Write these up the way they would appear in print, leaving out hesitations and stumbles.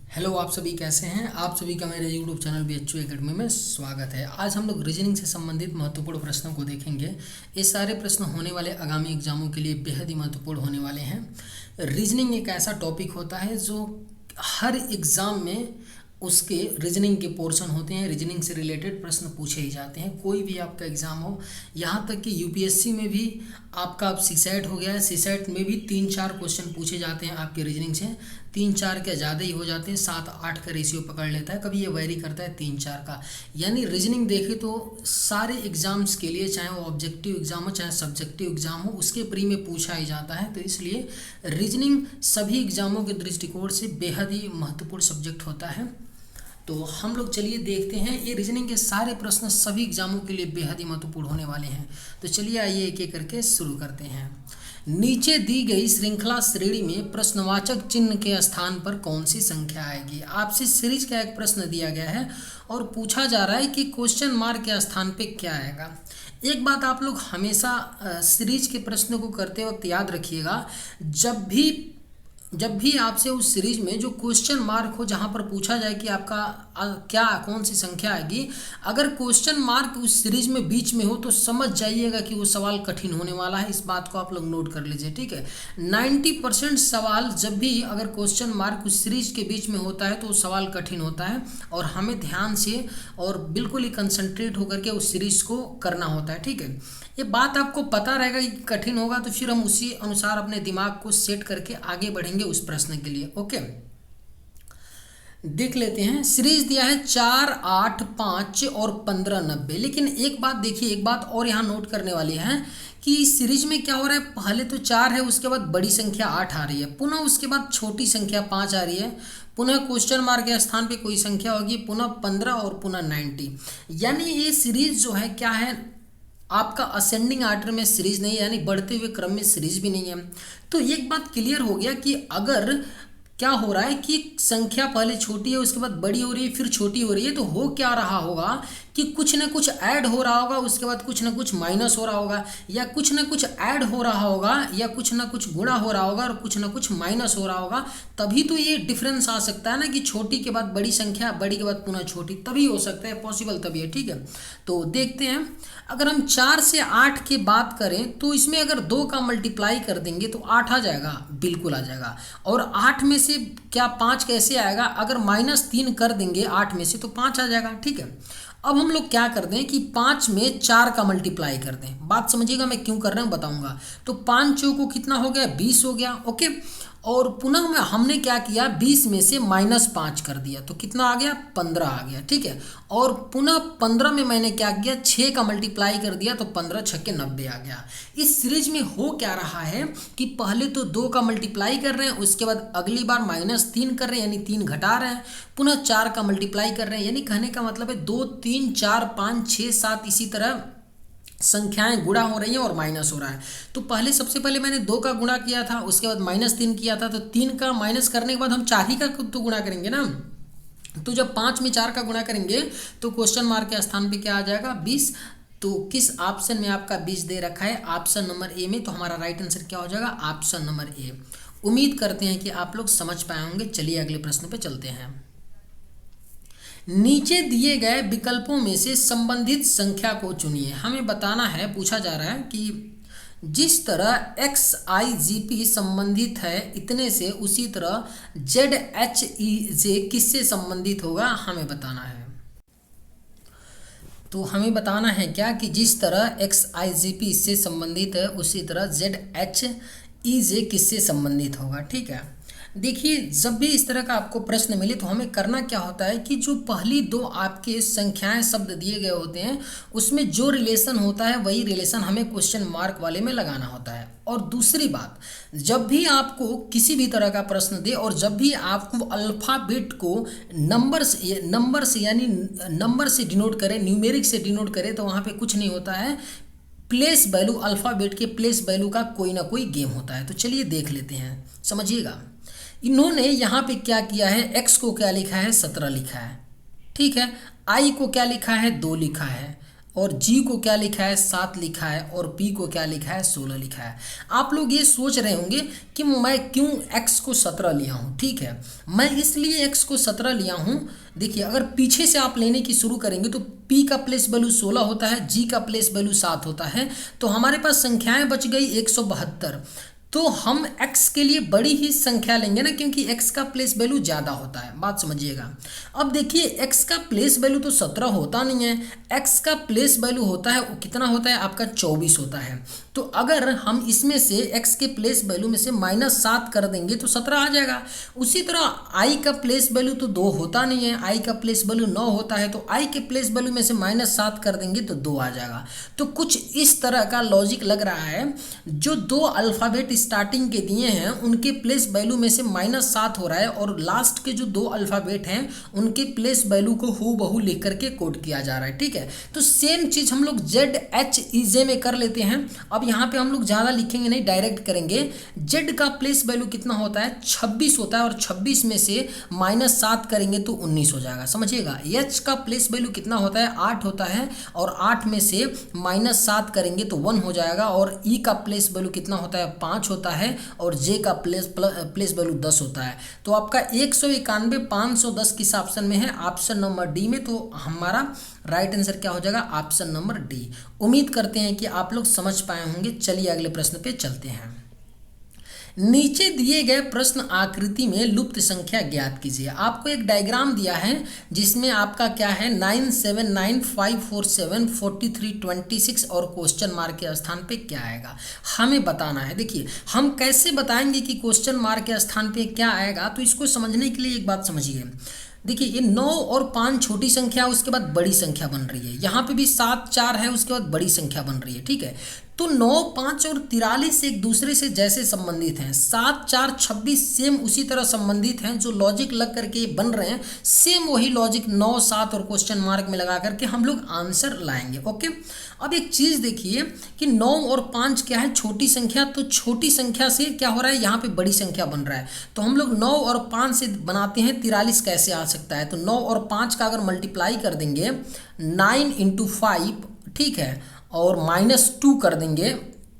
Hello, आप सभी कैसे हैं। आप सभी का मेरे यूट्यूब चैनल BHU एकेडमी में स्वागत है। आज हम लोग रीजनिंग से संबंधित महत्वपूर्ण प्रश्नों को देखेंगे। ये सारे प्रश्न होने वाले आगामी एग्जामों के लिए बेहद ही महत्वपूर्ण होने वाले हैं। रीजनिंग एक ऐसा टॉपिक होता है जो हर एग्ज़ाम में उसके रीजनिंग के पोर्शन होते हैं। रीजनिंग से रिलेटेड प्रश्न पूछे ही जाते हैं, कोई भी आपका एग्ज़ाम हो। यहाँ तक कि यूपीएससी में भी आपका अब सीसेट हो गया है, सीसेट में भी 3-4 क्वेश्चन पूछे जाते हैं आपके रीजनिंग से। 3-4 क्या ज़्यादा ही हो जाते हैं, 7-8 का रेशियो पकड़ लेता है, कभी ये वेरी करता है 3-4 का। यानी रीजनिंग देखे तो सारे एग्ज़ाम्स के लिए, चाहे वो ऑब्जेक्टिव एग्ज़ाम हो चाहे सब्जेक्टिव एग्ज़ाम हो, उसके प्री में पूछा ही जाता है। तो इसलिए रीजनिंग सभी एग्ज़ामों के दृष्टिकोण से बेहद ही महत्वपूर्ण सब्जेक्ट होता है। तो हम लोग चलिए देखते हैं, ये रीजनिंग के सारे प्रश्न सभी एग्जामों के लिए बेहद ही महत्वपूर्ण होने वाले हैं। तो चलिए आइए एक एक करके शुरू करते हैं। नीचे दी गई श्रृंखला श्रेणी में प्रश्नवाचक चिन्ह के स्थान पर कौन सी संख्या आएगी। आपसे सीरीज का एक प्रश्न दिया गया है और पूछा जा रहा है कि क्वेश्चन मार्क के स्थान पे क्या आएगा। एक बात आप लोग हमेशा सीरीज के प्रश्नों को करते वक्त याद रखिएगा, जब भी आपसे उस सीरीज में जो क्वेश्चन मार्क हो, जहाँ पर पूछा जाए कि आपका क्या कौन सी संख्या आएगी, अगर क्वेश्चन मार्क उस सीरीज में बीच में हो तो समझ जाइएगा कि वो सवाल कठिन होने वाला है। इस बात को आप लोग नोट कर लीजिए, ठीक है। 90% सवाल जब भी अगर क्वेश्चन मार्क उस सीरीज के बीच में होता है तो सवाल कठिन होता है और हमें ध्यान से और बिल्कुल ही कंसंट्रेट होकर के उस सीरीज को करना होता है, ठीक है। ये बात आपको पता रहेगा कि कठिन होगा तो फिर हम उसी अनुसार अपने दिमाग को सेट करके आगे बढ़ेंगे उस प्रश्न के लिए। ओके, देख लेते हैं। सीरीज दिया है 4, 8, 5 और 15, 90। लेकिन एक बात देखिए, एक बात और यहाँ नोट करने वाली है कि सीरीज में क्या हो रहा है, पहले तो 4 है, उसके बाद बड़ी संख्या 8 आ रही है, पुनः उसके बाद छोटी संख्या 5 आ रही है, पुनः क्वेश्चन मार्क के स्थान पे कोई संख्या होगी, पुनः 15 और पुनः 90। यानी ये सीरीज जो है क्या है, आपका असेंडिंग आर्डर में सीरीज नहीं है, यानी बढ़ते हुए क्रम में सीरीज भी नहीं है। तो एक बात क्लियर हो गया कि अगर क्या हो रहा है कि संख्या पहले छोटी है, उसके बाद बड़ी हो रही है, फिर छोटी हो रही है, तो हो क्या रहा होगा कि कुछ ना कुछ ऐड हो रहा होगा, उसके बाद कुछ ना कुछ माइनस हो रहा होगा, या कुछ ना कुछ ऐड हो रहा होगा, या कुछ ना कुछ गुणा हो रहा होगा और कुछ ना कुछ माइनस हो रहा होगा। तभी तो ये डिफरेंस आ सकता है ना कि छोटी के बाद बड़ी संख्या, बड़ी के बाद पुनः छोटी, तभी हो सकता है, पॉसिबल तभी है, ठीक है। तो देखते हैं, अगर हम 4 से 8 की बात करें तो इसमें अगर 2 का मल्टीप्लाई कर देंगे तो 8 आ जाएगा, बिल्कुल आ जाएगा। और 8 में से क्या 5 कैसे आएगा, अगर -3 कर देंगे 8 में से तो 5 आ जाएगा, ठीक है। अब हम लोग क्या कर दें कि 5 में 4 का मल्टीप्लाई कर दें। बात समझिएगा, मैं क्यों कर रहा हूँ बताऊंगा। तो 5 चौको कितना हो गया, 20 हो गया, ओके। और पुनः में हमने क्या किया, 20 में से -5 कर दिया तो कितना आ गया, 15 आ गया, ठीक है। और पुनः 15 में मैंने क्या किया, 6 का मल्टीप्लाई कर दिया तो 15 छक्के 90 आ गया। इस सीरीज में हो क्या रहा है कि पहले तो 2 का मल्टीप्लाई कर रहे हैं, उसके बाद अगली बार -3 कर रहे हैं, यानी 3 घटा रहे हैं, पुनः 4 का मल्टीप्लाई कर रहे हैं। यानी कहने का मतलब है 2, 3, 4, 5, 6, 7 इसी तरह संख्याएं गुणा हो रही हैं और माइनस हो रहा है। तो पहले सबसे पहले मैंने 2 का गुणा किया था, उसके बाद -3 किया था, तो 3 का माइनस करने के बाद हम 4 ही का तो गुणा करेंगे ना। तो जब 5 में 4 का गुणा करेंगे तो क्वेश्चन मार्क के स्थान पे क्या आ जाएगा, 20। तो किस ऑप्शन में आपका 20 दे रखा है, ऑप्शन नंबर ए में। तो हमारा राइट आंसर क्या हो जाएगा, ऑप्शन नंबर ए। उम्मीद करते हैं कि आप लोग समझ पाए होंगे। चलिए अगले प्रश्न पे चलते हैं। नीचे दिए गए विकल्पों में से संबंधित संख्या को चुनिए। हमें बताना है, पूछा जा रहा है कि जिस तरह XIGP संबंधित है इतने से, उसी तरह ZHEJ किससे संबंधित होगा, हमें बताना है। तो हमें बताना है क्या कि जिस तरह XIGP इससे संबंधित है उसी तरह ZHEJ किससे संबंधित होगा, ठीक है। देखिए, जब भी इस तरह का आपको प्रश्न मिले तो हमें करना क्या होता है कि जो पहली 2 आपके संख्याएं शब्द दिए गए होते हैं उसमें जो रिलेशन होता है वही रिलेशन हमें क्वेश्चन मार्क वाले में लगाना होता है। और दूसरी बात, जब भी आपको किसी भी तरह का प्रश्न दे और जब भी आपको अल्फ़ाबेट को नंबर से यानी नंबर से डिनोट करे, न्यूमेरिक से डिनोट करे, तो वहाँ पे कुछ नहीं होता है, प्लेस वैल्यू, अल्फ़ाबेट के प्लेस वैल्यू का कोई ना कोई गेम होता है। तो चलिए देख लेते हैं, समझिएगा। इन्होंने यहाँ पे क्या किया है, x को क्या लिखा है, 17 लिखा है, ठीक है। i को क्या लिखा है, 2 लिखा है, और जी को क्या लिखा है 7 लिखा है और पी को क्या लिखा है 16 लिखा है। आप लोग ये सोच रहे होंगे कि मैं क्यों x को 17 लिया हूँ। ठीक है, मैं इसलिए x को 17 लिया हूँ। देखिए अगर पीछे से आप लेने की शुरू करेंगे तो p का प्लेस वैल्यू 16 होता है, g का प्लेस वैल्यू 7 होता है, तो हमारे पास संख्याएं बच गई 172। तो हम x के लिए बड़ी ही संख्या लेंगे ना, क्योंकि x का प्लेस वैल्यू ज़्यादा होता है। बात समझिएगा। अब देखिए x का प्लेस वैल्यू तो 17 होता नहीं है, x का प्लेस वैल्यू होता है वो कितना होता है आपका 24 होता है। तो अगर हम इसमें से x के प्लेस वैल्यू में से -7 कर देंगे तो 17 आ जाएगा। उसी तरह i का प्लेस वैल्यू तो 2 होता नहीं है, i का प्लेस वैल्यू 9 होता है, तो i के प्लेस वैल्यू में से -7 कर देंगे तो 2 आ जाएगा। तो कुछ इस तरह का लॉजिक लग रहा है। जो 2 अल्फ़ाबेट स्टार्टिंग के दिए हैं उनके प्लेस वैल्यू में से -7 हो रहा है, और लास्ट के जो 2 अल्फ़ाबेट हैं उनके प्लेस वैल्यू को हूबहू लिख करके कोड किया जा रहा है। ठीक है, तो सेम चीज़ हम लोग ZHEJ में कर लेते हैं। अब यहाँ पे हम लोग ज़्यादा लिखेंगे नहीं, डायरेक्ट करेंगे। Z का प्लेस वैल्यू कितना होता है 26 होता है, और 26 में से -7 करेंगे तो 19 हो जाएगा। समझिएगा। H का प्लेस वैल्यू कितना होता है 8 होता है, और 8 में से -7 करेंगे तो 1 हो जाएगा। और E का प्लेस वैल्यू कितना होता है 5 होता है, और J का प्लेस वैल्यू 10 होता है। तो आपका 191 510 किस ऑप्शन में है, ऑप्शन नंबर डी में। तो हमारा राइट आंसर क्या हो जाएगा, ऑप्शन नंबर डी। उम्मीद करते हैं कि आप लोग समझ पाए होंगे। चलिए अगले प्रश्न पे चलते हैं। नीचे दिए गए प्रश्न आकृति में लुप्त संख्या ज्ञात कीजिए। आपको एक डायग्राम दिया है जिसमें आपका क्या है 9 7 9 5 4 7 43 26 और क्वेश्चन मार्क के स्थान पे क्या आएगा हमें बताना है। देखिए हम कैसे बताएंगे कि क्वेश्चन मार्क के स्थान पे क्या आएगा, तो इसको समझने के लिए एक बात समझिए। देखिए ये 9 और 5 छोटी संख्या, उसके बाद बड़ी संख्या बन रही है। यहाँ पे भी 7 4 है, उसके बाद बड़ी संख्या बन रही है। ठीक है, तो 9 5 और 43 एक दूसरे से जैसे संबंधित हैं, 7 4 26 सेम उसी तरह संबंधित हैं। जो लॉजिक लग करके बन रहे हैं सेम वही लॉजिक 9 7 और क्वेश्चन मार्क में लगा करके हम लोग आंसर लाएंगे। ओके, अब एक चीज़ देखिए कि 9 और 5 क्या है छोटी संख्या, तो छोटी संख्या से क्या हो रहा है यहाँ पे बड़ी संख्या बन रहा है। तो हम लोग 9 और 5 से बनाते हैं 43 कैसे आ सकता है। तो 9 और 5 का अगर मल्टीप्लाई कर देंगे 9 × 5, ठीक है, और -2 कर देंगे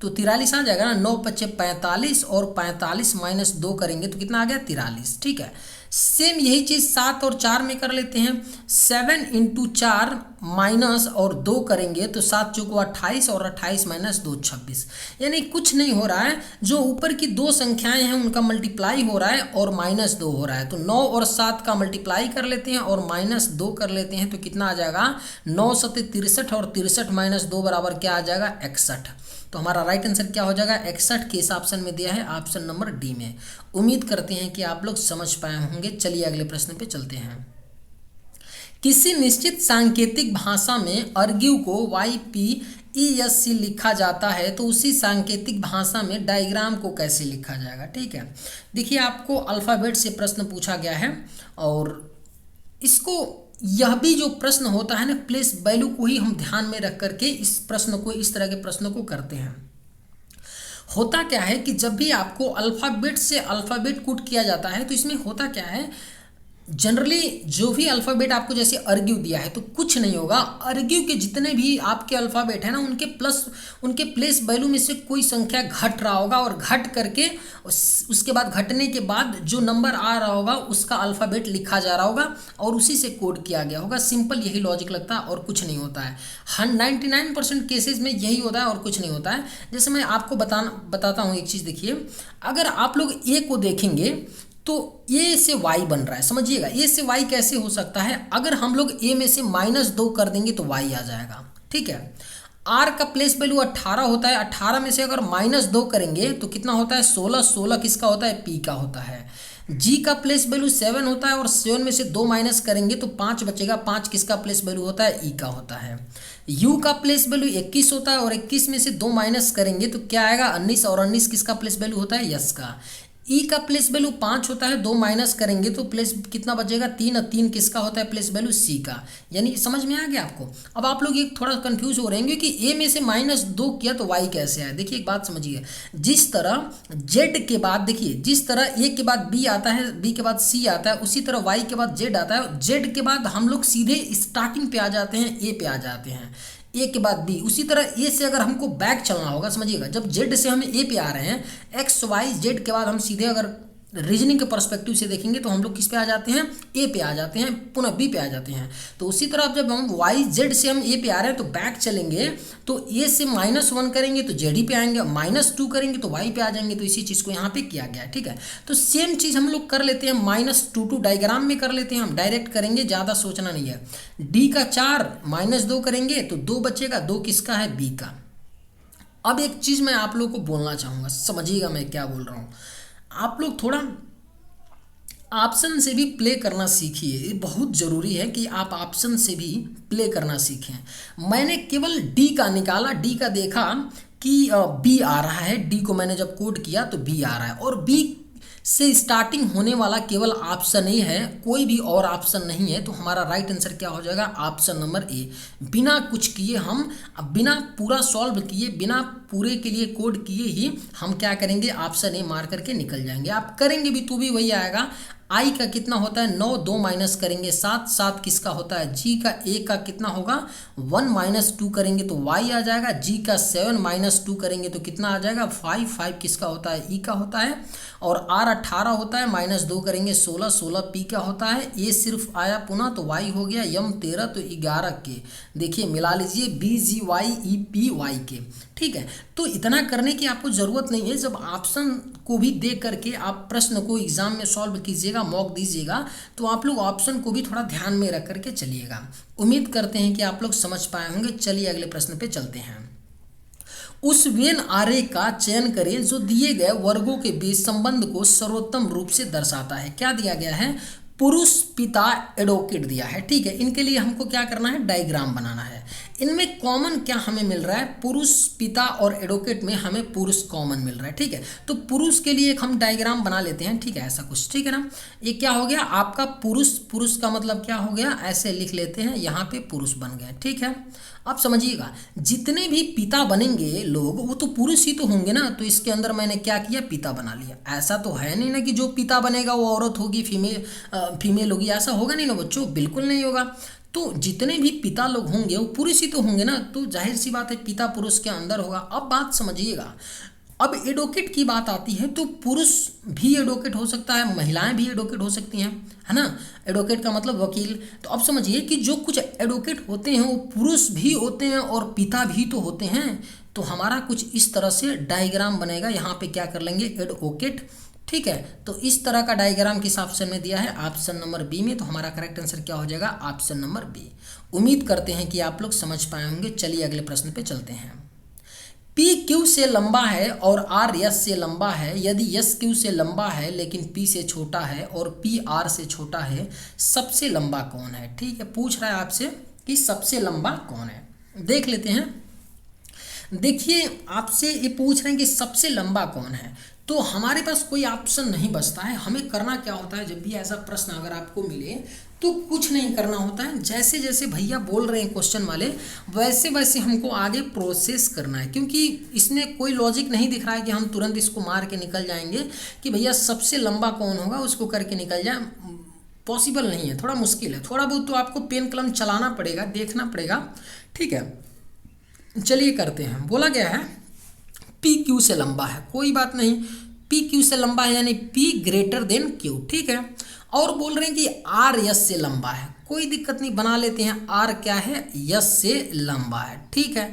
तो 43 आ जाएगा ना। 9 × 5 = 45, और 45 - 2 करेंगे तो कितना आ गया 43। ठीक है, सेम यही चीज़ 7 और 4 में कर लेते हैं। 7 × 4 माइनस और 2 करेंगे तो 7 × 4 = 28, और 28 - 2 26। यानी कुछ नहीं हो रहा है, जो ऊपर की 2 संख्याएं हैं उनका मल्टीप्लाई हो रहा है और -2 हो रहा है। तो 9 और 7 का मल्टीप्लाई कर लेते हैं और -2 कर लेते हैं तो कितना आ जाएगा 9 × 7 = 63, और 63 - 2 बराबर क्या आ जाएगा 61। तो हमारा राइट आंसर क्या हो जाएगा 61 के इस ऑप्शन में दिया है, ऑप्शन नंबर डी में। उम्मीद करते हैं कि आप लोग समझ पाए होंगे। चलिए अगले प्रश्न पे चलते हैं। किसी निश्चित सांकेतिक भाषा में आर्ग्यू को YPESC लिखा जाता है, तो उसी सांकेतिक भाषा में डायग्राम को कैसे लिखा जाएगा। ठीक है, देखिए आपको अल्फ़ाबेट से प्रश्न पूछा गया है, और इसको यह भी जो प्रश्न होता है ना प्लेस वैल्यू को ही हम ध्यान में रख करके इस प्रश्न को, इस तरह के प्रश्नों को करते हैं। होता क्या है कि जब भी आपको अल्फ़ाबेट से अल्फ़ाबेट कोड किया जाता है तो इसमें होता क्या है, जनरली जो भी अल्फ़ाबेट आपको जैसे आर्ग्यू दिया है तो कुछ नहीं होगा। आर्ग्यू के जितने भी आपके अल्फ़ाबेट हैं ना उनके प्लेस वैल्यू में से कोई संख्या घट रहा होगा, और घट करके उसके बाद घटने के बाद जो नंबर आ रहा होगा उसका अल्फ़ाबेट लिखा जा रहा होगा और उसी से कोड किया गया होगा। सिंपल यही लॉजिक लगता है और कुछ नहीं होता है। 99% केसेस में यही होता है और कुछ नहीं होता है। जैसे मैं आपको बताता हूँ एक चीज़। देखिए अगर आप लोग ए को देखेंगे तो ए से वाई बन रहा है। समझिएगा, ए से वाई कैसे हो सकता है, अगर हम लोग ए में से -2 कर देंगे तो वाई आ जाएगा। ठीक है, आर का प्लेस वैल्यू 18 होता है, 18 में से अगर -2 करेंगे तो कितना होता है 16, 16 किसका होता है पी का होता है। जी का प्लेस वैल्यू 7 होता है, और 7 में से 2 माइनस करेंगे तो 5 बचेगा, 5 किसका प्लेस वैल्यू होता है ई का होता है। यू का प्लेस वैल्यू 21 होता है, और 21 में से 2 माइनस करेंगे तो क्या आएगा 19, और 19 किसका प्लेस वैल्यू होता है यस का। ई का प्लेस वैल्यू 5 होता है, 2 माइनस करेंगे तो प्लेस कितना बचेगा 3, और 3 किसका होता है प्लेस वैल्यू सी का। यानी समझ में आ गया आपको। अब आप लोग एक थोड़ा कंफ्यूज हो रहे होंगे कि ए में से -2 किया तो वाई कैसे आया। देखिए एक बात समझिए, जिस तरह जेड के बाद, देखिए जिस तरह ए के बाद बी आता है, बी के बाद सी आता है, उसी तरह वाई के बाद जेड आता है, जेड के बाद हम लोग सीधे स्टार्टिंग पे आ जाते हैं, ए पे आ जाते हैं। ए के बाद बी, उसी तरह ए से अगर हमको बैक चलना होगा, समझिएगा, जब जेड से हम ए पे आ रहे हैं, एक्स वाई जेड के बाद हम सीधे अगर रीजनिंग के पर्सपेक्टिव से देखेंगे तो हम लोग किस पे आ जाते हैं, ए पे आ जाते हैं, पुनः बी पे आ जाते हैं। तो उसी तरह अब जब हम वाई जेड से हम ए पे आ रहे हैं तो बैक चलेंगे, तो ए से -1 करेंगे तो जेड ही पे आएंगे, -2 करेंगे तो वाई पे आ जाएंगे। तो इसी चीज़ को यहाँ पे किया गया है, ठीक है। तो सेम चीज़ हम लोग कर लेते हैं, -2 डायग्राम में कर लेते हैं, हम डायरेक्ट करेंगे, ज़्यादा सोचना नहीं है। डी का 4 -2 करेंगे तो 2 बचेगा, 2 किसका है, बी का। अब एक चीज़ मैं आप लोग को बोलना चाहूँगा, समझिएगा मैं क्या बोल रहा हूँ। आप लोग थोड़ा ऑप्शन से भी प्ले करना सीखिए, ये बहुत ज़रूरी है कि आप ऑप्शन से भी प्ले करना सीखें। मैंने केवल डी का निकाला, डी का देखा कि बी आ रहा है, डी को मैंने जब कोड किया तो बी आ रहा है, और बी से स्टार्टिंग होने वाला केवल ऑप्शन ए है, कोई भी और ऑप्शन नहीं है। तो हमारा राइट आंसर क्या हो जाएगा, ऑप्शन नंबर ए। बिना कुछ किए हम, बिना पूरा सॉल्व किए, बिना पूरे के लिए कोड किए ही हम क्या करेंगे, ऑप्शन ए मार करके निकल जाएंगे। आप करेंगे भी तो भी वही आएगा। आई का कितना होता है 9, 2 माइनस करेंगे 7, 7 किसका होता है, जी का। ए का कितना होगा 1 -2 करेंगे तो वाई आ जाएगा। जी का 7 -2 करेंगे तो कितना आ जाएगा 5, 5 किसका होता है, ई का होता है। और आर 18 होता है, -2 करेंगे 16, 16 पी का होता है। ए सिर्फ आया पुनः तो वाई हो गया, यम 13 तो 11 के। देखिए मिला लीजिए, बी जी वाई ई पी वाई के, ठीक है। तो इतना करने की आपको ज़रूरत नहीं है। जब ऑप्शन को भी देख करके आप प्रश्न को एग्जाम में सॉल्व कीजिएगा, मॉक दीजिएगा, तो आप लोग ऑप्शन को भी थोड़ा ध्यान में रख करके चलिएगा। उम्मीद करते हैं कि आप लोग समझ पाए होंगे। चलिए अगले प्रश्न पे चलते हैं। उस वेन आरेख का चयन करें जो दिए गए वर्गों के बीच संबंध को सर्वोत्तम रूप से दर्शाता है। क्या दिया गया है, पुरुष पिता एडवोकेट दिया है, ठीक है। इनके लिए हमको क्या करना है, डायग्राम बनाना है। इनमें कॉमन क्या हमें मिल रहा है, पुरुष पिता और एडवोकेट में हमें पुरुष कॉमन मिल रहा है, ठीक है। तो पुरुष के लिए एक हम डायग्राम बना लेते हैं, ठीक है, ऐसा कुछ, ठीक है ना। ये क्या हो गया आपका पुरुष, पुरुष का मतलब क्या हो गया, ऐसे लिख लेते हैं, यहाँ पे पुरुष बन गया, ठीक है। अब समझिएगा, जितने भी पिता बनेंगे लोग वो तो पुरुष ही तो होंगे ना। तो इसके अंदर मैंने क्या किया, पिता बना लिया। ऐसा तो है नहीं ना कि जो पिता बनेगा वो औरत होगी, फीमेल होगी, ऐसा होगा नहीं ना बच्चों, बिल्कुल नहीं होगा। तो जितने भी पिता लोग होंगे वो पुरुष ही तो होंगे ना। तो जाहिर सी बात है पिता पुरुष के अंदर होगा। अब बात समझिएगा, अब एडवोकेट की बात आती है तो पुरुष भी एडवोकेट हो सकता है, महिलाएं भी एडवोकेट हो सकती हैं, है ना। एडवोकेट का मतलब वकील। तो अब समझिए कि जो कुछ एडवोकेट होते हैं वो पुरुष भी होते हैं और पिता भी तो होते हैं। तो हमारा कुछ इस तरह से डायग्राम बनेगा। यहाँ पे क्या कर लेंगे, एडवोकेट, ठीक है। तो इस तरह का डायग्राम किस ऑप्शन में दिया है, ऑप्शन नंबर बी में। तो हमारा करेक्ट आंसर क्या हो जाएगा, ऑप्शन नंबर बी। उम्मीद करते हैं कि आप लोग समझ पाए होंगे। चलिए अगले प्रश्न पे चलते हैं। P Q से लंबा है और R S से लंबा है। यदि S Q से लंबा है लेकिन P से छोटा है और P R से छोटा है, सबसे लंबा कौन है, ठीक है। पूछ रहा है आपसे कि सबसे लंबा कौन है। देख लेते हैं। देखिए आपसे ये पूछ रहे हैं कि सबसे लंबा कौन है, तो हमारे पास कोई ऑप्शन नहीं बचता है। हमें करना क्या होता है, जब भी ऐसा प्रश्न अगर आपको मिले तो कुछ नहीं करना होता है। जैसे जैसे भैया बोल रहे हैं क्वेश्चन वाले, वैसे वैसे हमको आगे प्रोसेस करना है, क्योंकि इसमें कोई लॉजिक नहीं दिख रहा है कि हम तुरंत इसको मार के निकल जाएंगे कि भैया सबसे लंबा कौन होगा उसको करके निकल जाए। पॉसिबल नहीं है, थोड़ा मुश्किल है। थोड़ा बहुत तो आपको पेन कलम चलाना पड़ेगा, देखना पड़ेगा, ठीक है। चलिए करते हैं। बोला गया है पी क्यू से लंबा है, कोई बात नहीं, पी क्यू से लंबा है यानी पी ग्रेटर देन क्यू, ठीक है। और बोल रहे हैं कि आर यस से लंबा है, कोई दिक्कत नहीं, बना लेते हैं। आर क्या है, यस से लंबा है, ठीक है।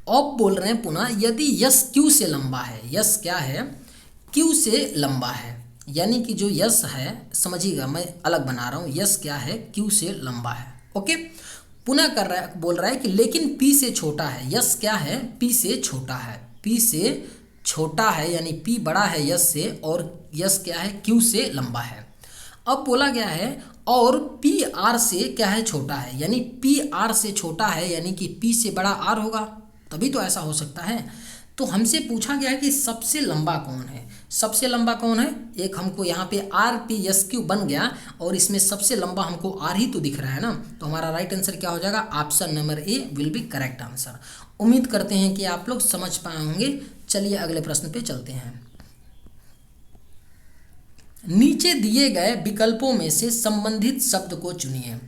अब बोल रहे हैं पुनः यदि यस क्यू से लंबा है, यस क्या है, क्यू से लंबा है, यानी कि जो यस है, समझिएगा मैं अलग बना रहा हूँ, यस क्या है, क्यू से लंबा है, ओके। पुनः कर रहा है, बोल रहा है कि लेकिन पी से छोटा है। यस क्या है, पी से छोटा है, पी से छोटा है यानी पी बड़ा है यस से, और यस क्या है, क्यू से लंबा है। अब बोला गया है और पी आर से क्या है, छोटा है, यानी पी आर से छोटा है यानी कि पी से बड़ा आर होगा, तभी तो ऐसा हो सकता है। तो हमसे पूछा गया है कि सबसे लंबा कौन है, सबसे लंबा कौन है। एक हमको यहाँ पे आर पी एस क्यू बन गया और इसमें सबसे लंबा हमको आर ही तो दिख रहा है ना। तो हमारा राइट आंसर क्या हो जाएगा, option number A will be correct answer. उम्मीद करते हैं कि आप लोग समझ पाए होंगे। चलिए अगले प्रश्न पे चलते हैं। नीचे दिए गए विकल्पों में से संबंधित शब्द को चुनिए।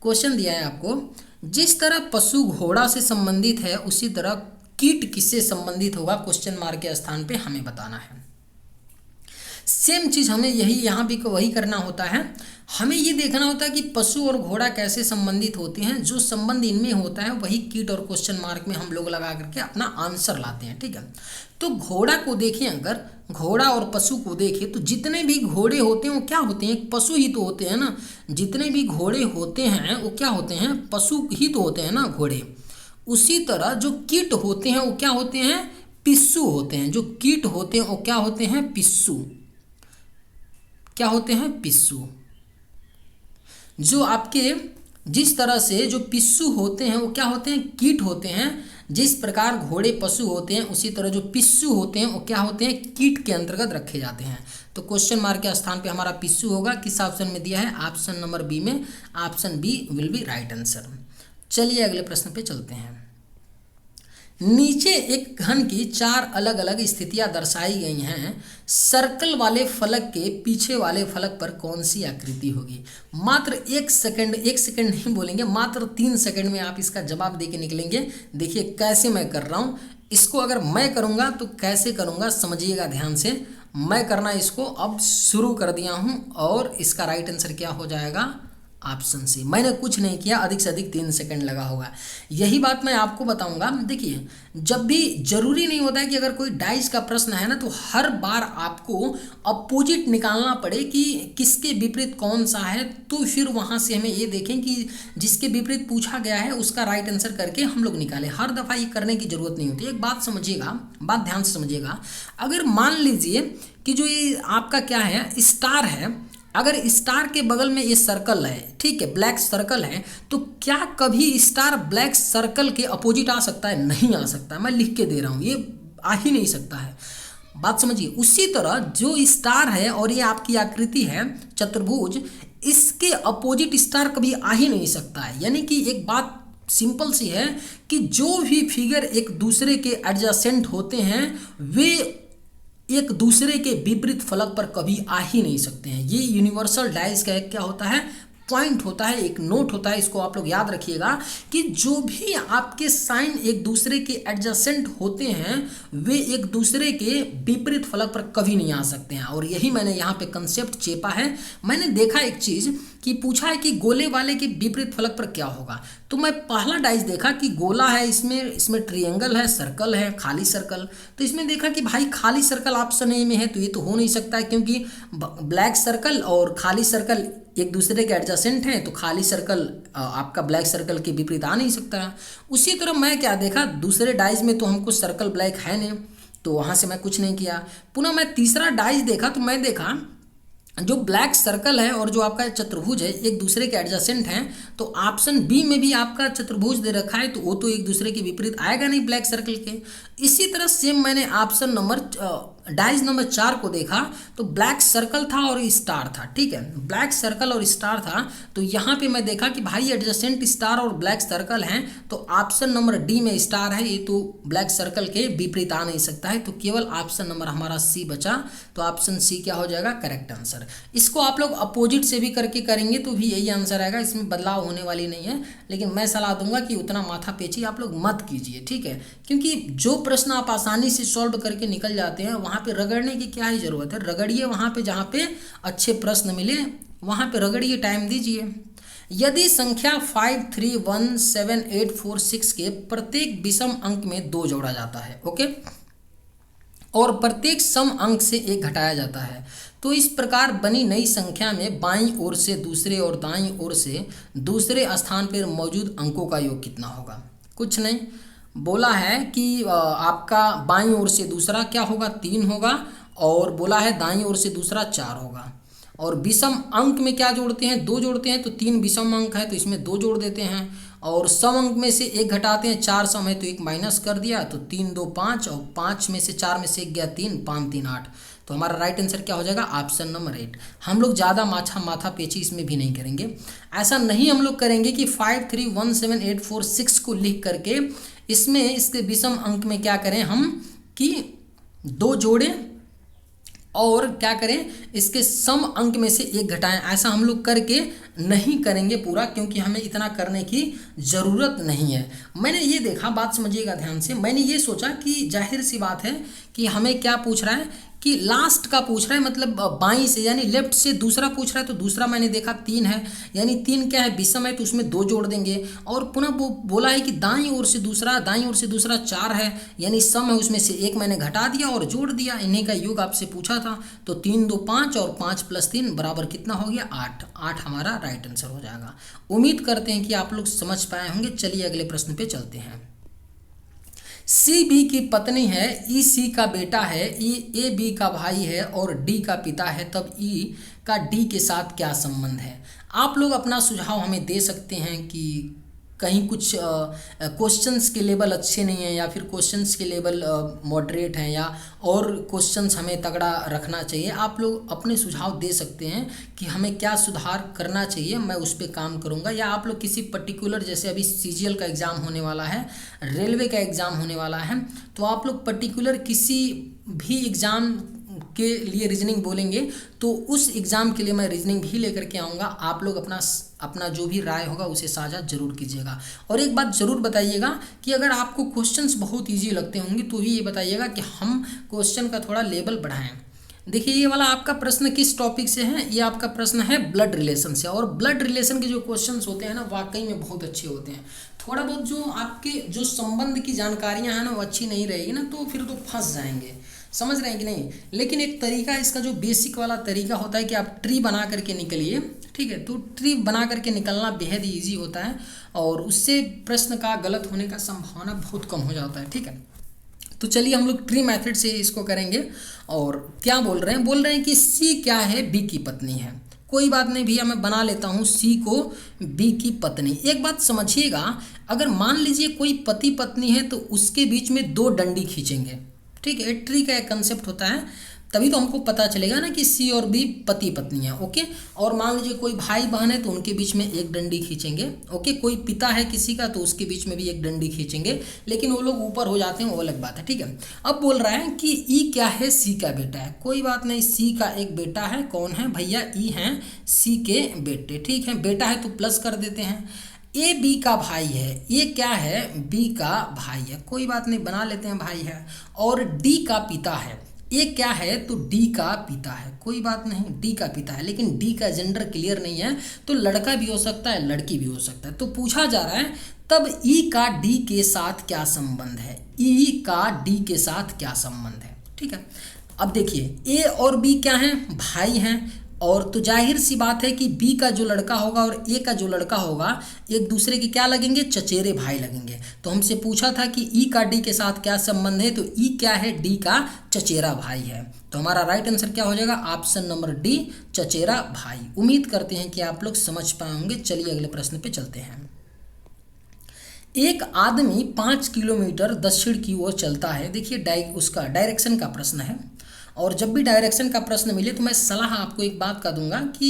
क्वेश्चन दिया है आपको जिस तरह पशु घोड़ा से संबंधित है उसी तरह कीट किससे संबंधित होगा, क्वेश्चन मार्क के स्थान पे हमें बताना है। सेम चीज हमें यही यहाँ भी वही करना होता है। हमें ये देखना होता है कि पशु और घोड़ा कैसे संबंधित होते हैं, जो संबंध इनमें होता है वही कीट और क्वेश्चन मार्क में हम लोग लगा करके अपना आंसर लाते हैं, ठीक है। तो घोड़ा को देखें, अगर घोड़ा और पशु को देखें तो जितने भी घोड़े होते हैं वो क्या होते हैं, एक पशु ही तो होते हैं ना। जितने भी घोड़े होते हैं वो क्या होते हैं, पशु ही तो होते हैं ना घोड़े। उसी तरह जो कीट होते हैं वो क्या होते हैं, पिस्सू होते हैं। जो कीट होते हैं वो क्या होते हैं, पिस्सू। क्या होते हैं, पिस्सू। जो आपके जिस तरह से जो पिस्सू होते हैं वो क्या होते हैं, कीट होते हैं। जिस प्रकार घोड़े पशु होते हैं उसी तरह जो पिस्सू होते हैं वो क्या होते हैं, कीट के अंतर्गत रखे जाते हैं। तो क्वेश्चन मार्क के स्थान पे हमारा पिस्सू होगा। किस ऑप्शन में दिया है, ऑप्शन नंबर बी में। Option B will be right answer. चलिए अगले प्रश्न पे चलते हैं। नीचे एक घन की 4 अलग अलग स्थितियां दर्शाई गई हैं। सर्कल वाले फलक के पीछे वाले फलक पर कौन सी आकृति होगी। मात्र 1 सेकंड, 1 सेकंड नहीं बोलेंगे, मात्र 3 सेकंड में आप इसका जवाब दे के निकलेंगे। देखिए कैसे मैं कर रहा हूँ इसको। अगर मैं करूँगा तो कैसे करूँगा समझिएगा ध्यान से। मैं करना इसको अब शुरू कर दिया हूँ और इसका राइट आंसर क्या हो जाएगा, ऑप्शन सी। मैंने कुछ नहीं किया, अधिक से अधिक 3 सेकंड लगा होगा। यही बात मैं आपको बताऊंगा। देखिए जब भी जरूरी नहीं होता है कि अगर कोई डाइस का प्रश्न है ना तो हर बार आपको अपोजिट निकालना पड़े कि किसके विपरीत कौन सा है। तो फिर वहां से हमें ये देखें कि जिसके विपरीत पूछा गया है उसका राइट आंसर करके हम लोग निकालें। हर दफ़ा ये करने की जरूरत नहीं होती। एक बात समझिएगा, बात ध्यान से समझिएगा। अगर मान लीजिए कि जो ये आपका क्या है, स्टार है, अगर स्टार के बगल में ये सर्कल है, ठीक है, ब्लैक सर्कल है, तो क्या कभी स्टार ब्लैक सर्कल के अपोजिट आ सकता है, नहीं आ सकता। मैं लिख के दे रहा हूँ, ये आ ही नहीं सकता है। बात समझिए। उसी तरह जो स्टार है और ये आपकी आकृति है चतुर्भुज, इसके अपोजिट स्टार कभी आ ही नहीं सकता है। यानी कि एक बात सिंपल सी है कि जो भी फिगर एक दूसरे के एडजेसेंट होते हैं वे एक दूसरे के विपरीत फलक पर कभी आ ही नहीं सकते हैं। ये यूनिवर्सल डाइस का एक क्या होता है, पॉइंट होता है, एक नोट होता है। इसको आप लोग याद रखिएगा कि जो भी आपके साइन एक दूसरे के एडजेसेंट होते हैं वे एक दूसरे के विपरीत फलक पर कभी नहीं आ सकते हैं। और यही मैंने यहाँ पे कंसेप्ट चेपा है। मैंने देखा एक चीज़ कि पूछा है कि गोले वाले के विपरीत फलक पर क्या होगा। तो मैं पहला डाइस देखा कि गोला है, इसमें ट्रायंगल है, सर्कल है, खाली सर्कल। तो इसमें देखा कि भाई खाली सर्कल ऑप्शन ए में है, तो ये तो हो नहीं सकता है क्योंकि ब्लैक सर्कल और खाली सर्कल एक दूसरे के एडजेसेंट हैं। तो खाली सर्कल आपका ब्लैक सर्कल के विपरीत आ नहीं सकता है। उसी तरह मैं क्या देखा, दूसरे डाइस में तो हमको सर्कल ब्लैक है नहीं, तो वहाँ से मैं कुछ नहीं किया। पुनः मैं तीसरा डाइस देखा तो मैं देखा जो ब्लैक सर्कल है और जो आपका चतुर्भुज है एक दूसरे के एडजेसेंट हैं। तो ऑप्शन बी में भी आपका चतुर्भुज दे रखा है, तो वो तो एक दूसरे के विपरीत आएगा नहीं ब्लैक सर्कल के। इसी तरह सेम मैंने ऑप्शन नंबर डाइस नंबर 4 को देखा तो ब्लैक सर्कल था और स्टार था, ठीक है, ब्लैक सर्कल और स्टार था। तो यहाँ पे मैं देखा कि भाई एडजेसेंट स्टार और ब्लैक सर्कल हैं, तो ऑप्शन नंबर डी में स्टार है, ये तो ब्लैक सर्कल के विपरीत आ नहीं सकता है। तो केवल ऑप्शन नंबर हमारा सी बचा। तो ऑप्शन सी क्या हो जाएगा, करेक्ट आंसर। इसको आप लोग अपोजिट से भी करके करेंगे तो भी यही आंसर आएगा, इसमें बदलाव होने वाली नहीं है। लेकिन मैं सलाह दूंगा कि उतना माथा पेची आप लोग मत कीजिए, ठीक है, क्योंकि जो प्रश्न आप आसानी से सॉल्व करके निकल जाते हैं वहाँ पे रगड़ने की क्या ही जरूरत है। रगड़िए वहाँ पे जहाँ पे अच्छे प्रश्न मिले, वहाँ पे रगड़िए, टाइम दीजिए। यदि संख्या 5, 3, 1, 7, 8, 4, 6 के प्रत्येक विषम अंक में 2 जोड़ा जाता है, ओके, और प्रत्येक सम अंक से 1 घटाया जाता है, तो इस प्रकार बनी नई संख्या में बाईं ओर से दूसरे और दाईं ओर से दूसरे स्थान पर मौजूद अंकों का योग कितना होगा। कुछ नहीं, बोला है कि आपका बाईं ओर से दूसरा क्या होगा, 3 होगा, और बोला है दाईं ओर से दूसरा 4 होगा। और विषम अंक में क्या जोड़ते हैं, 2 जोड़ते हैं, तो 3 विषम अंक है तो इसमें 2 जोड़ देते हैं। और सम अंक में से 1 घटाते हैं, 4 सम है तो 1 माइनस कर दिया, तो 3, 2, 5, और 5 में से 4 में से 1 गया 3, 5, 3, 8। तो हमारा राइट आंसर क्या हो जाएगा, ऑप्शन नंबर 8। हम लोग ज़्यादा माथा पेची इसमें भी नहीं करेंगे। ऐसा नहीं हम लोग करेंगे कि 5, 3, 1, 7, 8, 4, 6 को लिख करके इसमें इसके विषम अंक में क्या करें हम कि 2 जोड़ें और क्या करें, इसके सम अंक में से एक घटाएं। ऐसा हम लोग करके नहीं करेंगे पूरा, क्योंकि हमें इतना करने की ज़रूरत नहीं है। मैंने ये देखा, बात समझिएगा ध्यान से, मैंने ये सोचा कि जाहिर सी बात है कि हमें क्या पूछ रहा है कि लास्ट का पूछ रहा है, मतलब बाईं से यानी लेफ्ट से दूसरा पूछ रहा है। तो दूसरा मैंने देखा 3 है, यानी 3 क्या है, विषम है, तो उसमें 2 जोड़ देंगे। और पुनः वो बोला है कि दाईं ओर से दूसरा 4 है, यानी सम है, उसमें से 1 मैंने घटा दिया और जोड़ दिया। इन्हीं का योग आपसे पूछा था। तो 3 2 5 और 5 + 3 बराबर कितना हो गया, 8। 8 हमारा राइट आंसर हो जाएगा। उम्मीद करते हैं कि आप लोग समझ पाए होंगे। चलिए अगले प्रश्न पे चलते हैं। सी बी की पत्नी है, ई सी का बेटा है, ई ए बी का भाई है और डी का पिता है, तब ई का डी के साथ क्या संबंध है। आप लोग अपना सुझाव हमें दे सकते हैं कि कहीं कुछ क्वेश्चंस के लेवल अच्छे नहीं हैं, या फिर क्वेश्चंस के लेवल मॉडरेट हैं, या और क्वेश्चंस हमें तगड़ा रखना चाहिए। आप लोग अपने सुझाव दे सकते हैं कि हमें क्या सुधार करना चाहिए, मैं उस पर काम करूंगा। या आप लोग किसी पर्टिकुलर, जैसे अभी सीजीएल का एग्ज़ाम होने वाला है, रेलवे का एग्ज़ाम होने वाला है, तो आप लोग पर्टिकुलर किसी भी एग्ज़ाम के लिए रीजनिंग बोलेंगे तो उस एग्ज़ाम के लिए मैं रीजनिंग भी लेकर के आऊँगा। आप लोग अपना जो भी राय होगा उसे साझा जरूर कीजिएगा। और एक बात ज़रूर बताइएगा कि अगर आपको क्वेश्चंस बहुत इजी लगते होंगे तो ही ये बताइएगा कि हम क्वेश्चन का थोड़ा लेवल बढ़ाएं। देखिए ये वाला आपका प्रश्न किस टॉपिक से है, ये आपका प्रश्न है ब्लड रिलेशन से। और ब्लड रिलेशन के जो क्वेश्चंस होते हैं ना, वाकई में बहुत अच्छे होते हैं। थोड़ा बहुत जो आपके जो संबंध की जानकारियां हैं ना, वो अच्छी नहीं रहेगी ना, तो फिर तो फंस जाएंगे। समझ रहे हैं कि नहीं। लेकिन एक तरीका इसका जो बेसिक वाला तरीका होता है कि आप ट्री बना करके निकलिए, ठीक है। तो ट्री बना करके निकलना बेहद ही ईजी होता है, और उससे प्रश्न का गलत होने का संभावना बहुत कम हो जाता है, ठीक है। तो चलिए हम लोग ट्री मेथड से इसको करेंगे। और क्या बोल रहे हैं कि सी क्या है, बी की पत्नी है। कोई बात नहीं भैया, मैं बना लेता हूँ सी को बी की पत्नी। एक बात समझिएगा, अगर मान लीजिए कोई पति पत्नी है तो उसके बीच में 2 डंडी खींचेंगे, ठीक है। ट्री का एक कंसेप्ट होता है, तभी तो हमको पता चलेगा ना कि सी और बी पति पत्नी है, ओके। और मान लीजिए कोई भाई बहन है तो उनके बीच में 1 डंडी खींचेंगे, ओके। कोई पिता है किसी का तो उसके बीच में भी 1 डंडी खींचेंगे, लेकिन वो लोग ऊपर हो जाते हैं, वो अलग बात है, ठीक है। अब बोल रहा है कि ई क्या है, सी का बेटा है। कोई बात नहीं, सी का एक बेटा है, कौन है भैया, ई हैं सी के बेटे, ठीक है। बेटा है तो प्लस कर देते हैं। ए बी का भाई है, ये क्या है, बी का भाई है, कोई बात नहीं बना लेते हैं भाई है। और डी का पिता है, ये क्या है, तो डी का पिता है, कोई बात नहीं डी का पिता है। लेकिन डी का जेंडर क्लियर नहीं है, तो लड़का भी हो सकता है लड़की भी हो सकता है। तो पूछा जा रहा है तब ई का डी के साथ क्या संबंध है, ई का डी के साथ क्या संबंध है, ठीक है। अब देखिए ए और बी क्या हैं, भाई हैं। और तो जाहिर सी बात है कि बी का जो लड़का होगा और ए का जो लड़का होगा एक दूसरे के क्या लगेंगे, चचेरे भाई लगेंगे। तो हमसे पूछा था कि ई का डी के साथ क्या संबंध है, तो ई क्या है, डी का चचेरा भाई है। तो हमारा राइट आंसर क्या हो जाएगा, ऑप्शन नंबर डी, चचेरा भाई। उम्मीद करते हैं कि आप लोग समझ पाए होंगे। चलिए अगले प्रश्न पे चलते हैं। एक आदमी 5 किलोमीटर दक्षिण की ओर चलता है। देखिए उसका डायरेक्शन का प्रश्न है, और जब भी डायरेक्शन का प्रश्न मिले तो मैं सलाह आपको एक बात का दूंगा कि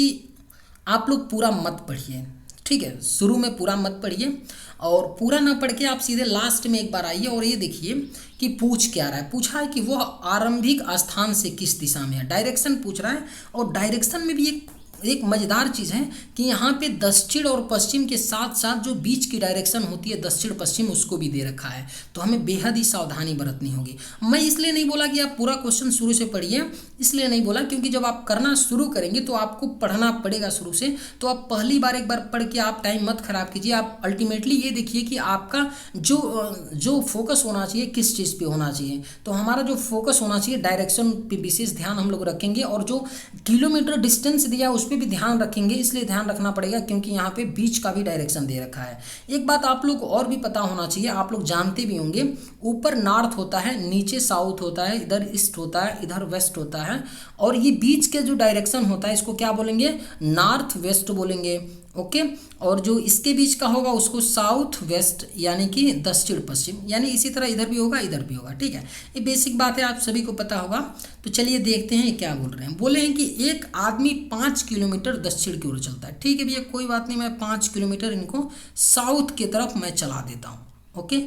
आप लोग पूरा मत पढ़िए, ठीक है। शुरू में पूरा मत पढ़िए, और पूरा ना पढ़ के आप सीधे लास्ट में एक बार आइए और ये देखिए कि पूछ क्या रहा है। पूछा है कि वह आरंभिक स्थान से किस दिशा में है, डायरेक्शन पूछ रहा है। और डायरेक्शन में भी एक मज़ेदार चीज़ है कि यहाँ पे दक्षिण और पश्चिम के साथ साथ जो बीच की डायरेक्शन होती है दक्षिण पश्चिम, उसको भी दे रखा है। तो हमें बेहद ही सावधानी बरतनी होगी। मैं इसलिए नहीं बोला कि आप पूरा क्वेश्चन शुरू से पढ़िए, इसलिए नहीं बोला क्योंकि जब आप करना शुरू करेंगे तो आपको पढ़ना पड़ेगा शुरू से। तो आप पहली बार एक बार पढ़ के आप टाइम मत खराब कीजिए। आप अल्टीमेटली ये देखिए कि आपका जो फोकस होना चाहिए किस चीज़ पे होना चाहिए। तो हमारा जो फोकस होना चाहिए डायरेक्शन पे विशेष ध्यान हम लोग रखेंगे, और जो किलोमीटर डिस्टेंस दिया उस पर भी ध्यान रखेंगे। इसलिए ध्यान रखना पड़ेगा क्योंकि यहाँ पे बीच का भी डायरेक्शन दे रखा है। एक बात आप लोग और भी पता होना चाहिए, आप लोग जानते भी होंगे, ऊपर नॉर्थ होता है, नीचे साउथ होता है, इधर ईस्ट होता है, इधर वेस्ट होता है, और ये बीच के जो डायरेक्शन होता है इसको क्या बोलेंगे, नॉर्थ वेस्ट बोलेंगे, ओके। और जो इसके बीच का होगा उसको साउथ वेस्ट यानी कि दक्षिण पश्चिम, यानी इसी तरह इधर भी होगा इधर भी होगा, ठीक है। ये बेसिक बात है, आप सभी को पता होगा। तो चलिए देखते हैं क्या बोल रहे हैं। बोले हैं कि एक आदमी 5 किलोमीटर दक्षिण की ओर चलता है। ठीक है भैया, कोई बात नहीं, मैं 5 किलोमीटर इनको साउथ की तरफ मैं चला देता हूँ, ओके।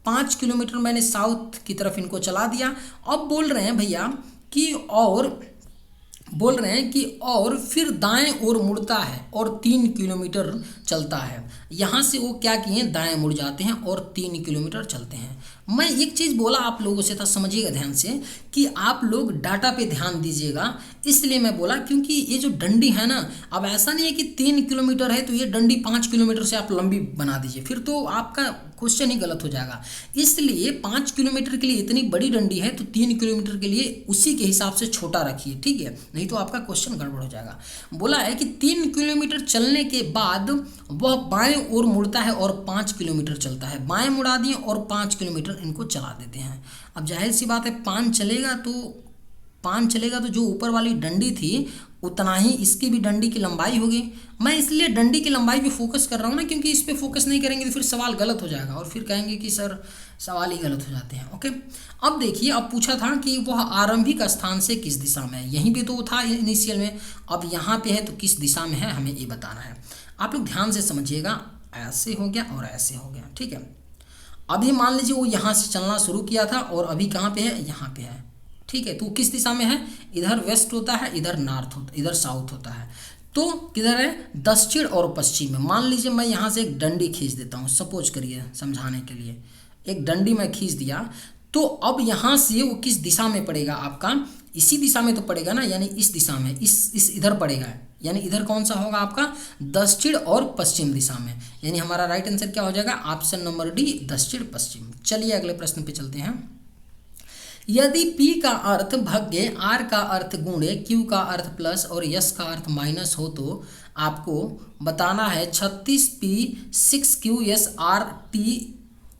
5 किलोमीटर मैंने साउथ की तरफ इनको चला दिया। अब बोल रहे हैं भैया कि और बोल रहे हैं कि और फिर दाएं ओर मुड़ता है और 3 किलोमीटर चलता है। यहाँ से वो क्या किए, दाएं मुड़ जाते हैं और 3 किलोमीटर चलते हैं। मैं एक चीज़ बोला आप लोगों से था, समझिएगा ध्यान से कि आप लोग डाटा पे ध्यान दीजिएगा। इसलिए मैं बोला क्योंकि ये जो डंडी है ना, अब ऐसा नहीं है कि 3 किलोमीटर है तो ये डंडी 5 किलोमीटर से आप लंबी बना दीजिए, फिर तो आपका क्वेश्चन ही गलत हो जाएगा। इसलिए 5 किलोमीटर के लिए इतनी बड़ी डंडी है तो 3 किलोमीटर के लिए उसी के हिसाब से छोटा रखिए, ठीक है, नहीं तो आपका क्वेश्चन गड़बड़ हो जाएगा। बोला है कि 3 किलोमीटर चलने के बाद वह बाएं ओर मुड़ता है और 5 किलोमीटर चलता है। बाएं मुड़ा दिए और 5 किलोमीटर इनको चला देते हैं। अब जाहिर सी बात है 5 चलेगा तो जो ऊपर वाली डंडी थी उतना ही इसकी भी डंडी की लंबाई होगी। मैं इसलिए डंडी की लंबाई पे फोकस कर रहा हूँ ना, क्योंकि इस पे फोकस नहीं करेंगे तो फिर सवाल गलत हो जाएगा और फिर कहेंगे कि सर सवाल ही गलत हो जाते हैं। ओके, अब देखिए, अब पूछा था कि वह आरंभिक स्थान से किस दिशा में है, यहीं पे तो था इनिशियल में, अब यहाँ पे है तो किस दिशा में है हमें ये बताना है। आप लोग ध्यान से समझिएगा, ऐसे हो गया और ऐसे हो गया, ठीक है। अभी मान लीजिए वो यहाँ से चलना शुरू किया था और अभी कहाँ पे है, यहाँ पे है, ठीक है। तो किस दिशा में है, इधर वेस्ट होता है, इधर नॉर्थ होता, इधर साउथ होता है। तो किधर है, दक्षिण और पश्चिम में। मान लीजिए मैं यहाँ से एक डंडी खींच देता हूँ, सपोज करिए समझाने के लिए, एक डंडी मैं खींच दिया, तो अब यहाँ से वो किस दिशा में पड़ेगा आपका, इसी दिशा में तो पड़ेगा ना, यानी इस दिशा में, इस इधर पड़ेगा, यानी इधर कौन सा होगा आपका, दक्षिण और पश्चिम दिशा में। यानी हमारा राइट आंसर क्या हो जाएगा, ऑप्शन नंबर डी, दक्षिण पश्चिम। चलिए अगले प्रश्न पे चलते हैं। यदि P का अर्थ भग्य, R का अर्थ गुणे, Q का अर्थ प्लस और S का अर्थ माइनस हो तो आपको बताना है 36P 6Q S R T,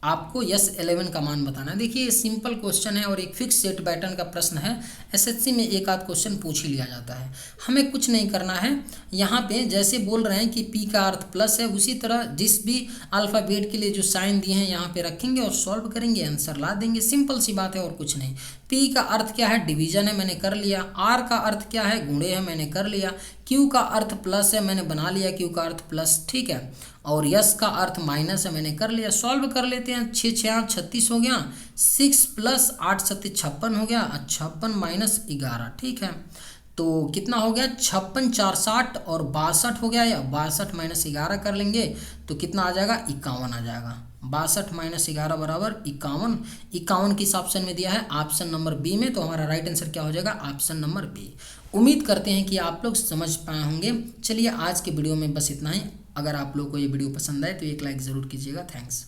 आपको S11 का मान बताना है। देखिए सिंपल क्वेश्चन है और एक फिक्स सेट पैटर्न का प्रश्न है, एसएससी में एक आध क्वेश्चन पूछ ही लिया जाता है। हमें कुछ नहीं करना है, यहाँ पे जैसे बोल रहे हैं कि P का अर्थ प्लस है, उसी तरह जिस भी अल्फ़ाबेट के लिए जो साइन दिए हैं यहाँ पे रखेंगे और सॉल्व करेंगे, आंसर ला देंगे। सिंपल सी बात है और कुछ नहीं। P का अर्थ क्या है, डिवीजन है, मैंने कर लिया। R का अर्थ क्या है, गुणे है, मैंने कर लिया। Q का अर्थ प्लस है, मैंने बना लिया Q का अर्थ प्लस, ठीक है। और S का अर्थ माइनस है, मैंने कर लिया। सॉल्व कर लेते हैं, 6 6 36 हो गया, 6 प्लस 8 7 56 हो गया, 56 माइनस 11, ठीक है। तो कितना हो गया, 56 4 60 और 62 हो गया, या 62 माइनस 11 कर लेंगे तो कितना आ जाएगा, 51 आ जाएगा। 62 माइनस 11 बराबर 51। 51 किस ऑप्शन में दिया है, ऑप्शन नंबर बी में, तो हमारा राइट आंसर क्या हो जाएगा, ऑप्शन नंबर बी। उम्मीद करते हैं कि आप लोग समझ पाए होंगे। चलिए आज के वीडियो में बस इतना ही। अगर आप लोग को ये वीडियो पसंद आए तो एक लाइक ज़रूर कीजिएगा। थैंक्स।